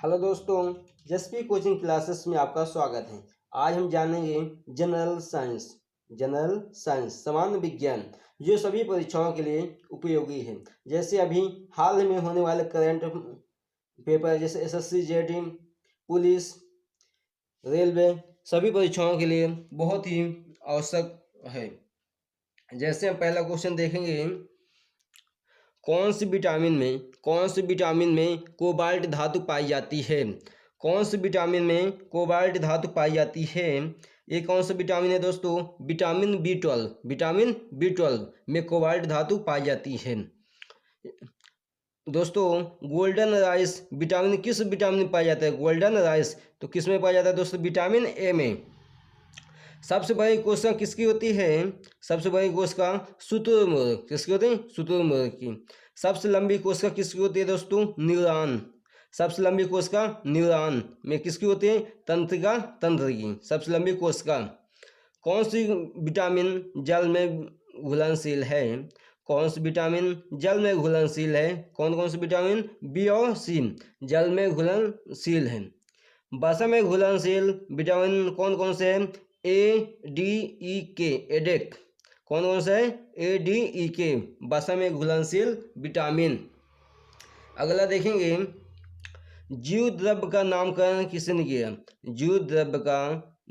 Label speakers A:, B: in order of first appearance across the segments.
A: Hello दोस्तों, जसपी coaching classes में आपका स्वागत है। आज हम जानेंगे जनरल साइंस सामान्य विज्ञान, जो सभी परीक्षाओं के लिए उपयोगी है। जैसे अभी हाल में होने वाले करंट पेपर जैसे एसएससी, जेईई, पुलिस, रेलवे, सभी परीक्षाओं के लिए बहुत ही आवश्यक है। जैसे हम पहला क्वेश्चन देखेंगे, कौन सी विटामिन में कोबाल्ट धातु पाई जाती है? कौन सी विटामिन में कोबाल्ट धातु पाई जाती है? ये कौन सा विटामिन है दोस्तों? विटामिन बी ट्वेल्व में कोबाल्ट धातु पाई जाती है। दोस्तों, गोल्डन राइस विटामिन किस विटामिन में पाया जाता है? गोल्डन राइस तो किस में पाया जाता है दोस्तों? विटामिन ए में। सबसे बड़ी कोशिका किसकी होती है? सबसे बड़ी कोशिका शुतुरमुर्ग। किसकी होती है? शुतुरमुर्ग की। सबसे लंबी कोशिका किसकी होती है दोस्तों? न्यूरॉन। सबसे लंबी कोशिका न्यूरॉन में किसकी होती है? तंत्रिका तंत्र की सबसे लंबी कोशिका। कौन सी विटामिन जल में घुलनशील है? कौन सी विटामिन जल में घुलनशील है? कौन कौन सी विटामिन? बी और सी जल में घुलनशील है। वसा में घुलनशील विटामिन कौन कौन से हैं? ए डी ई के, एडेक। कौन कौन सा है? ए डी ई के, वसा में घुलनशील विटामिन। अगला देखेंगे, जीव द्रव्य का नामकरण किसने किया? जीव द्रव्य का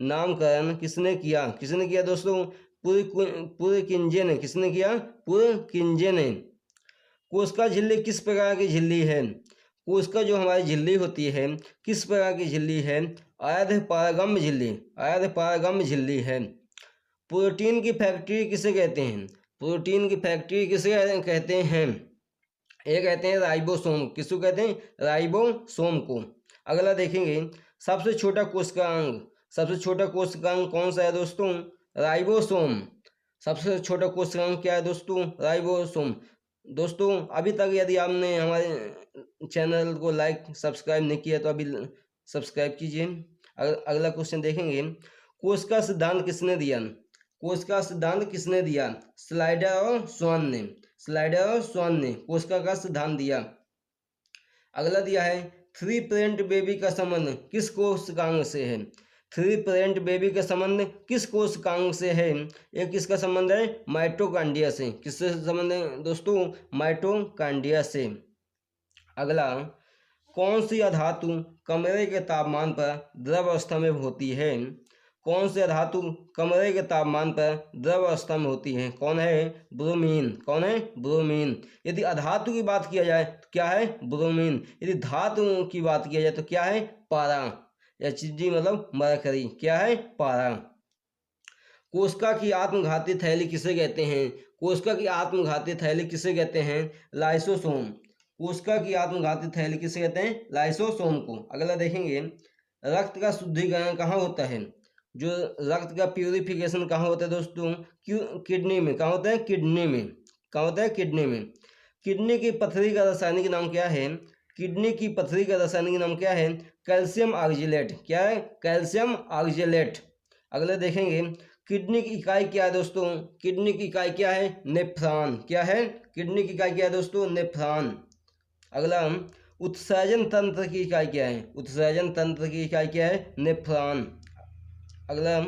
A: नामकरण किसने किया? किसने किया दोस्तों? पुरकिंजे ने। किसने किया? पुरकिंजे ने। कोशिका झिल्ली किस प्रकार की झिल्ली है? कोशिका जो हमारी झिल्ली होती है किस प्रकार की झिल्ली है? अर्धपारगम्य झिल्ली। अर्धपारगम्य झिल्ली है। प्रोटीन की फैक्ट्री किसे कहते हैं? प्रोटीन की फैक्ट्री किसे कहते हैं? ये कहते हैं राइबोसोम। किसको कहते हैं? राइबोसोम को। अगला देखेंगे, सबसे छोटा कोशिकांग। सबसे छोटा कोशिकांग कौन सा है दोस्तों? राइबोसोम। सबसे छोटा कोशिकांग क्या है दोस्तों? राइबोसोम। दोस्तों, अभी तक यदि आपने हमारे चैनल को लाइक सब्सक्राइब नहीं किया तो अभी सब्सक्राइब कीजिए। अगला क्वेश्चन देखेंगे, कोशिका सिद्धांत किसने दिया? कोशिका सिद्धांत किसने दिया? स्लाइडर और स्वान ने। स्लाइडर और स्वान ने कोशिका का सिद्धांत दिया। अगला दिया है, थ्री प्रेग्नेंट बेबी का संबंध किस कोशिकांग से है? थ्री प्रेग्नेंट बेबी का संबंध किस कोशिकांग से है? एक किसका संबंध है? माइटोकांड्रिया से। किससे संबंध है दोस्तों? माइटोकांड्रिया से। अगला, कौन सी अधातु कमरे के तापमान पर द्रव अवस्था में होती है? कौन सी धातु कमरे के तापमान पर द्रव अवस्था में होती है? कौन है? ब्रोमीन। कौन है? ब्रोमीन। यदि अधातु की बात किया जाए तो क्या है? ब्रोमीन। यदि धातु की बात किया जाए तो क्या है? पारा। या चीजी मतलब मरकरी। क्या है? पारा। कोशिका की आत्मघाती थैली किसे कहते हैं? कोशिका की आत्मघाती थैली किसे कहते हैं? लाइसोसोम। कोशिका की आत्मघाती थैली किसे कहते हैं? लाइसोसोम को। अगला देखेंगे, रक्त का शुद्धिकरण कहाँ होता है? जो रक्त का प्यूरिफिकेशन कहाँ होता है दोस्तों? किडनी में। कहाँ होता है? किडनी में। कहाँ होता है? किडनी में। किडनी की पथरी का रासायनिक नाम क्या है? किडनी की पथरी का रासायनिक नाम क्या है? Calcium oxalate. क्या है? Calcium oxalate. अगला देखेंगे, किडनी की इकाई क्या है दोस्तों? किडनी की इकाई क्या है? नेफ्रॉन। क्या है? किडनी की इकाई क्या है दोस्तों? नेफ्रॉन। अगला, उत्सर्जन तंत्र की इकाई क्या है? उत्सर्जन तंत्र की इकाई क्या है? नेफ्रॉन। अगला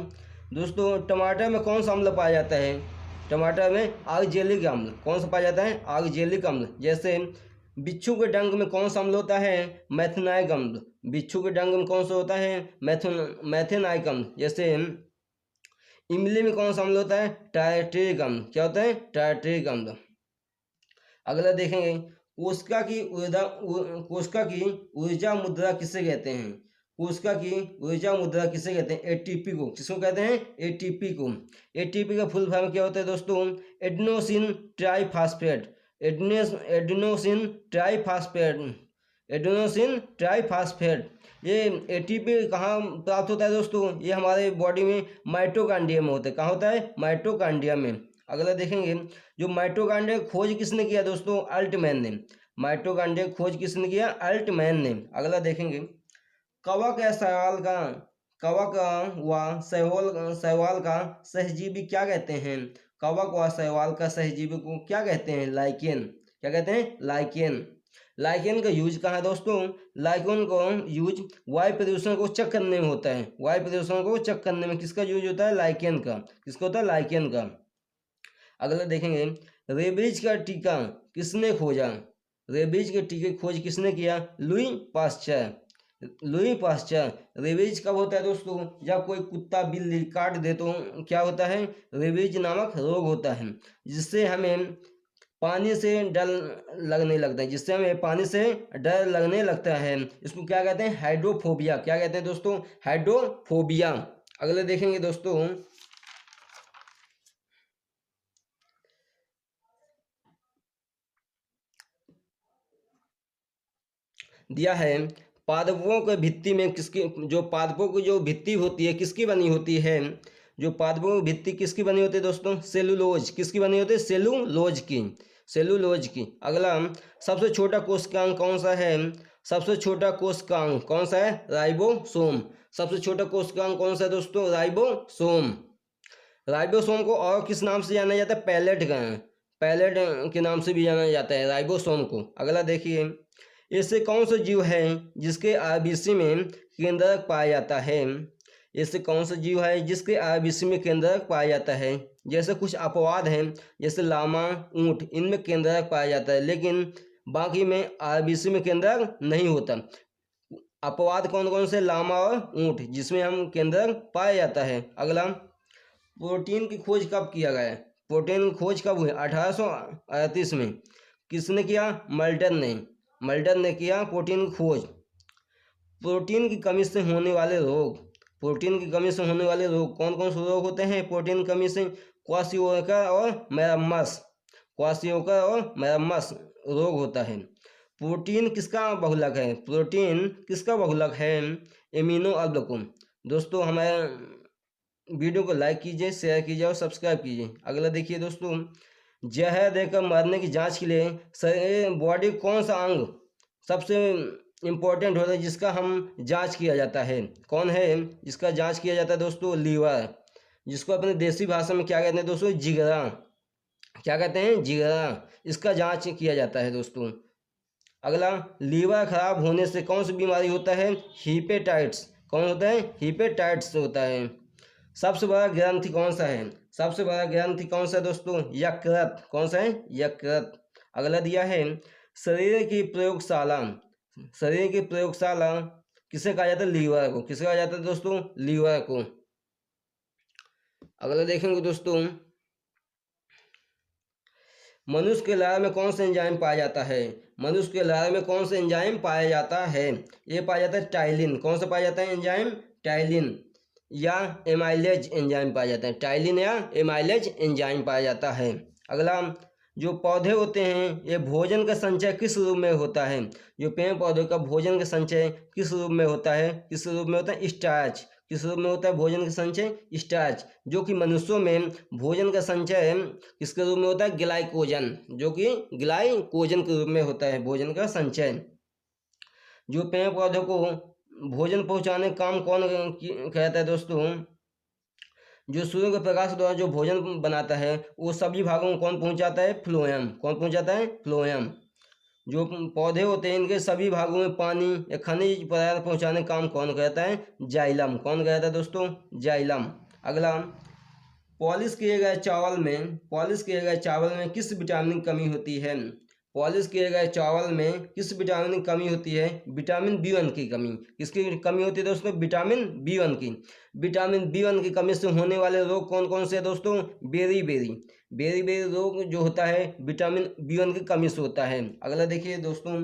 A: दोस्तों, टमाटर में कौन सा अम्ल पाया जाता है? टमाटर में ऑक्जेलिक अम्ल। कौन सा पाया जाता है? ऑक्जेलिक अम्ल। जैसे बिच्छू के डंक में कौन सा अम्ल होता है? मैथेनाइक अम्ल। बिच्छू के डंक में कौन सा होता है? मैथेनाइक अम्ल। जैसे इमली में कौन सा अम्ल होता है? टायट्रिक अम्ल। क्या होता है? टायट्रिक अम्ल। अगला देखेंगे, कोशिका की ऊर्जा मुद्रा किसे कहते हैं? कोशिका की ऊर्जा मुद्रा किसे कहते हैं? एटीपी को। किसको कहते हैं? एटीपी को। एटीपी का फुल फॉर्म क्या होता है दोस्तों? Adenosine triphosphate. Adenosine triphosphate. Adenosine triphosphate. ये एटीपी कहाँ प्राप्त होता है दोस्तों? ये हमारे बॉडी में माइटोकांड्रिया में होता है। कहाँ होता है? माइटोकांड्रिया में। अगला देखेंगे, जो माइटोकांड्रिया खोज किसने किया दोस्तों? अल्टमैन ने। माइटोकांड्रिया खोज किसने किया? अल्टमैन ने। अगला देखेंगे, कवक या शैवाल का शैवाल का सहजीवी क्या कहते हैं? कवक व शैवाल का सहजीवी को क्या कहते हैं? लाइकेन। क्या कहते हैं? लाइकेन। लाइकेन का यूज कहाँ है दोस्तों? लाइकेन को यूज वायु प्रदूषण को चेक करने में होता है। वायु प्रदूषण को चेक करने में किसका यूज होता है? लाइकेन का। किसका होता है? लाइकेन का। अगला देखेंगे, रेबीज का टीका किसने खोजा? रेबीज के टीके की खोज किसने किया? Louis Pasteur. Louis Pasteur. Rabies कब होता है दोस्तों? जब कोई कुत्ता बिल्ली काट दे तो क्या होता है? रेबीज नामक रोग होता है, जिससे हमें पानी से डर लगने लगता है, जिससे हमें पानी से डर लगने लगता है। इसको क्या कहते हैं? हाइड्रोफोबिया। क्या कहते हैं दोस्तों? हाइड्रोफोबिया। अगले देखेंगे दोस्तों, दिया है पादपों के भित्ति में किसकी, जो पादपों की जो भित्ति होती है किसकी बनी होती है? जो पादपों की भित्ति किसकी बनी होती है दोस्तों? सेलुलोज। किसकी बनी होती है? सेलुलोज की। सेलुलोज की। अगला, सबसे छोटा कोशिकांग कौन सा है? सबसे छोटा कोशिकांग कौन सा है? राइबोसोम। सबसे छोटा कोशिकांग कौन सा है दोस्तों? राइबोसोम। राइबोसोम को और किस नाम से जाना जाता है? पैलेट का। पैलेट के नाम से भी जाना जाता है राइबोसोम को। अगला देखिए, ऐसे कौन सा जीव है जिसके आरबीसी में केंद्रक पाया जाता है? ऐसे कौन सा जीव है जिसके आरबीसी में केंद्रक पाया जाता है? जैसे कुछ अपवाद हैं, जैसे लामा, ऊंट, इनमें केंद्रक पाया जाता है, लेकिन बाकी में आरबीसी में केंद्रक नहीं होता। अपवाद कौन कौन से? लामा और ऊंट, जिसमें हम केंद्रक पाया जाता है। अगला, प्रोटीन की खोज कब किया गया? प्रोटीन की खोज कब हुई? 1838 में। किसने किया? मल्टन ने। मल्टन ने किया प्रोटीन की खोज। प्रोटीन की कमी से होने वाले रोग। प्रोटीन की कमी से होने वाले रोग कौन कौन से रोग होते हैं प्रोटीन की कमी से? क्वाशियोकर और मैरमस। क्वाशियोकर और मैरमस रोग होता है। प्रोटीन किसका बहुलक है? प्रोटीन किसका बहुलक है? एमिनो अम्ल। दोस्तों हमारे वीडियो को लाइक कीजिए, शेयर कीजिए और सब्सक्राइब कीजिए। अगला देखिए दोस्तों, जहर देकर मरने की जांच के लिए शरीर बॉडी कौन सा अंग सबसे इम्पोर्टेंट होता है जिसका हम जांच किया जाता है? कौन है जिसका जांच किया जाता है दोस्तों? लीवर। जिसको अपने देसी भाषा में क्या कहते हैं दोस्तों? जिगरा। क्या कहते हैं? जिगरा। इसका जांच किया जाता है दोस्तों। अगला, लीवर खराब होने से कौन सी बीमारी होता है? हीपेटाइटिस। कौन होता है? हीपेटाइटिस होता है। सबसे बड़ा ग्रंथि कौन सा है? सबसे बड़ा ग्रंथि कौन सा है दोस्तों? यकृत। कौन सा है? यकृत। अगला दिया है, शरीर की प्रयोगशाला। शरीर की प्रयोगशाला किसे कहा जाता है? लीवर को। किसे कहा जाता है दोस्तों? लीवर को। अगला देखेंगे दोस्तों, मनुष्य के लार में कौन सा एंजाइम पाया जाता है? मनुष्य के लार में कौन सा एंजाइम पाया जाता है? ये पाया जाता है टाइलिन। कौन सा पाया जाता है एंजाइम? टाइलिन या एमाइलेज एंजाइम पाया जाता है। टाइलिन या एमाइलेज एंजाइम पाया जाता है। अगला, जो पौधे होते हैं ये भोजन का संचय किस रूप में होता है? जो पेड़ पौधे का भोजन का संचय किस रूप में होता है? किस रूप में होता है? स्टार्च। किस रूप में होता है भोजन का संचय? स्टार्च। जो कि मनुष्यों में भोजन का संचय किसके रूप में होता है? ग्लाइकोजन। जो कि ग्लाइकोजन के रूप में होता है भोजन का संचय। जो पेड़ पौधों को भोजन पहुंचाने का काम कौन कहता है दोस्तों? जो सूर्य के प्रकाश द्वारा जो भोजन बनाता है वो सभी भागों को कौन पहुंचाता है? फ्लोएम। कौन पहुंचाता है? फ्लोएम। जो पौधे होते हैं इनके सभी भागों में पानी या खनिज पदार्थ पहुंचाने का काम कौन करता है? जाइलम। कौन कहता है दोस्तों? जाइलम। अगला, पॉलिश किए गए चावल में किस विटामिन की कमी होती है? पॉलिश किए गए चावल में किस विटामिन की कमी होती है? विटामिन B1 की कमी। किसकी कमी होती है दोस्तों? विटामिन B1 की। विटामिन B1 की कमी से होने वाले रोग कौन कौन से हैं दोस्तों? बेरी रोग जो होता है विटामिन B1 की कमी से होता है। अगला देखिए दोस्तों,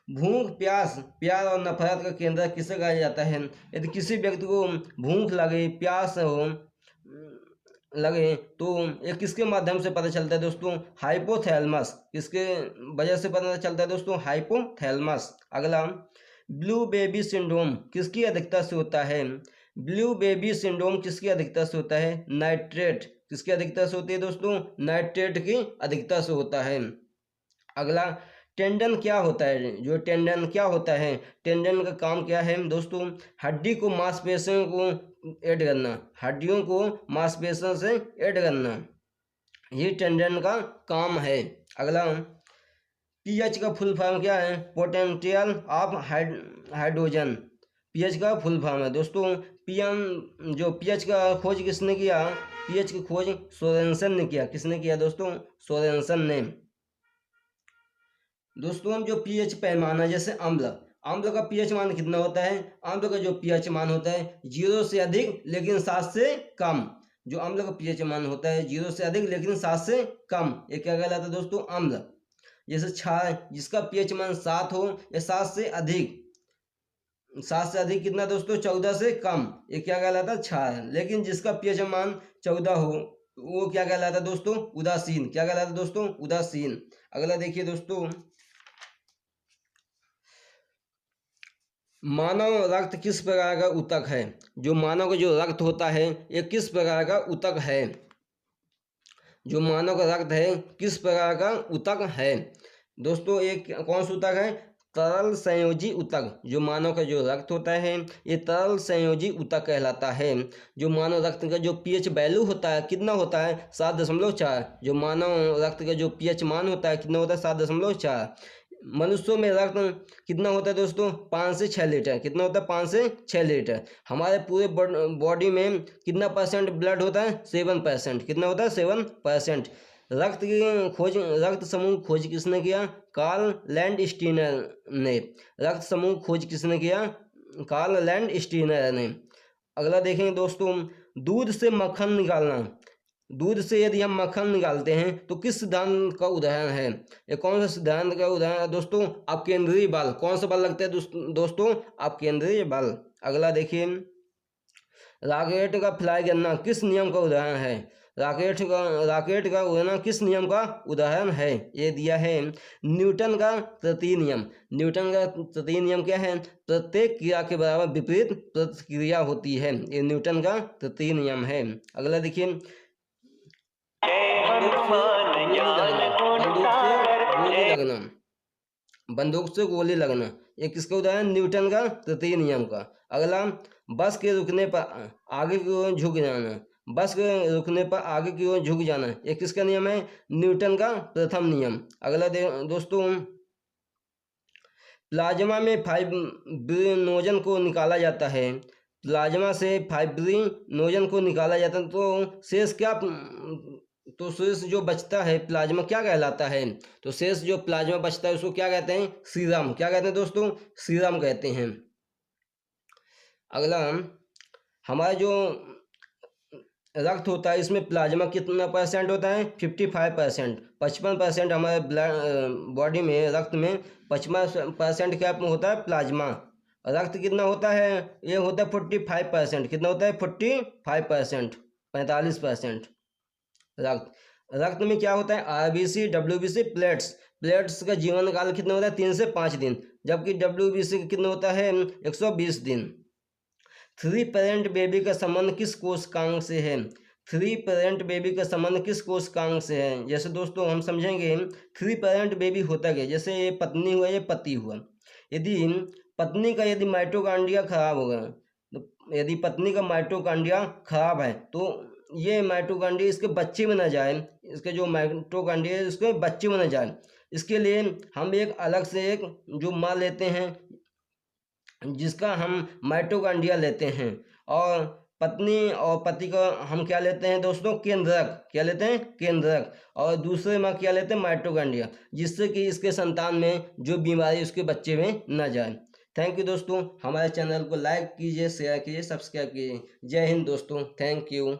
A: भूख, प्यास, प्यार और नफरत का केंद्र किसे कहा जाता है? यदि किसी व्यक्ति को भूख लगे, प्यास लगे तो ये किसके माध्यम से पता चलता है दोस्तों? हाइपोथैलेमस। किसके वजह से पता चलता है दोस्तों? हाइपोथैलेमस। अगला, ब्लू बेबी सिंड्रोम किसकी अधिकता से होता है? ब्लू बेबी सिंड्रोम किसकी अधिकता से होता है? नाइट्रेट। किसकी अधिकता से होती है दोस्तों? नाइट्रेट की अधिकता से होता है। अगला, टेंडन क्या होता है? जो टेंडन क्या होता है? टेंडन का काम क्या है दोस्तों? हड्डी को मांसपेशियों को ऐड करना। हड्डियों को मांसपेशियों से ऐड करना, ये टेंडन का काम है। अगला, पीएच का फुल फॉर्म क्या है? Potential of hydrogen. पीएच का फुल फॉर्म है दोस्तों। पीएम जो पीएच का खोज किसने किया? पीएच की खोज सोरेनसन ने किया। किसने किया दोस्तों? सोरेनसन ने। दोस्तों हम जो पीएच पैमाना, जैसे अम्ल का पीएच मान कितना होता है? अम्ल का जो पीएच मान होता है 0 से अधिक लेकिन 7 से कम। जो अम्ल का पीएच मान होता है 0 से अधिक लेकिन 7 से कम, ये क्या कहलाता है दोस्तों? अम्ल। जैसे क्षार, जिसका पीएच मान 7 हो या 7 से अधिक, 7 से अधिक कितना दोस्तों? 14 से कम, ये क्या कहलाता है? क्षार। लेकिन जिसका पीएच मान 14 हो वो क्या कहलाता है दोस्तों? उदासीन। क्या कहलाता है दोस्तों? उदासीन। अगला देखिए दोस्तों, मानव रक्त किस प्रकार का ऊतक है? जो मानव का जो रक्त होता है ये किस प्रकार का ऊतक है? जो मानव का रक्त है किस प्रकार का ऊतक है? दोस्तों एक कौन सा ऊतक है? तरल संयोजी ऊतक। जो मानव का जो रक्त होता है ये तरल संयोजी ऊतक कहलाता है। जो मानव रक्त का जो पीएच वैल्यू होता है कितना होता है? 7.4। जो मानव रक्त का जो पीएच मान होता है कितना होता है? 7.4। मनुष्यों में रक्त कितना होता है दोस्तों? 5 से 6 लीटर। कितना होता है? 5 से 6 लीटर। हमारे पूरे बॉडी में कितना परसेंट ब्लड होता है? 7%। कितना होता है? 7%। रक्त की खोज, रक्त समूह खोज किसने किया? कार्ल लैंडस्टीनर ने। रक्त समूह खोज किसने किया? कार्ल लैंडस्टीनर ने। अगला देखेंगे दोस्तों, दूध से मक्खन निकालना। दूध से यदि हम मक्खन निकालते हैं तो किस सिद्धांत का उदाहरण है? ये कौन सा सिद्धांत का उदाहरण है दोस्तों? अपकेंद्रीय बल। कौन सा बल लगता है दोस्तों? अपकेंद्रीय बल। अगला देखिए, रॉकेट का फ्लाई करना किस नियम का उदाहरण है? रॉकेट का उड़ना किस नियम का उदाहरण है? ये दिया है न्यूटन का तृतीय नियम। न्यूटन का तृतीय नियम क्या है? प्रत्येक क्रिया के बराबर विपरीत प्रतिक्रिया होती है। ये न्यूटन का तृतीय नियम है। अगला देखिए, बंदूक से गोली लगना, ये किसका उदाहरण? न्यूटन का तृतीय नियम का। अगला, बस के रुकने पर आगे की ओर झुक जाना। बस के रुकने पर आगे की ओर झुक जाना, ये किसका नियम है? न्यूटन का प्रथम नियम। अगला दोस्तों, प्लाज्मा में फाइब्रिनोजन को निकाला जाता है। प्लाज्मा से फाइब्रिनोजन को निकाला जाता है तो शेष क्या, तो शेष जो बचता है प्लाज्मा क्या कहलाता है? तो शेष जो प्लाज्मा बचता है उसको क्या कहते हैं? सीरम। क्या कहते हैं दोस्तों? सीरम कहते हैं। अगला, हमारा जो रक्त होता है इसमें प्लाज्मा कितना परसेंट होता है? 55%। 55% हमारे बॉडी में, रक्त में 55% क्या होता है? प्लाज्मा। रक्त कितना होता है? ये होता है 45%। कितना होता है? 45%, 45%। रक्त में क्या होता है? आरबीसी, डब्ल्यूबीसी, प्लेट्स का जीवन काल कितना होता है? 3 से 5 दिन। जबकि डब्ल्यूबीसी कितना होता है? 120 दिन। 3 पेरेंट बेबी का संबंध किस कोशिकांग से है? 3 पेरेंट बेबी का संबंध किस कोशिकांग से है? जैसे दोस्तों हम समझेंगे 3 पेरेंट बेबी होता क्या। जैसे ये पत्नी हुआ, ये पति हुआ। यदि पत्नी का यदि माइटोकॉन्ड्रिया खराब होगा, तो यदि पत्नी का माइटोकॉन्ड्रिया खराब है तो ये माइटोकॉन्ड्रिया इसके बच्चे में न जाए, इसके जो माइटोकॉन्ड्रिया है उसके बच्चे में न जाए, इसके लिए हम एक अलग से एक जो माँ लेते हैं जिसका हम माइटोकॉन्ड्रिया लेते हैं, और पत्नी और पति का हम क्या लेते हैं दोस्तों? केंद्रक। क्या लेते हैं? केंद्रक। और दूसरे माँ क्या लेते हैं? माइटोकॉन्ड्रिया, जिससे कि इसके संतान में जो बीमारी उसके बच्चे में न जाए। थैंक यू दोस्तों। हमारे चैनल को लाइक कीजिए, शेयर कीजिए, सब्सक्राइब कीजिए। जय हिंद दोस्तों। Thank you.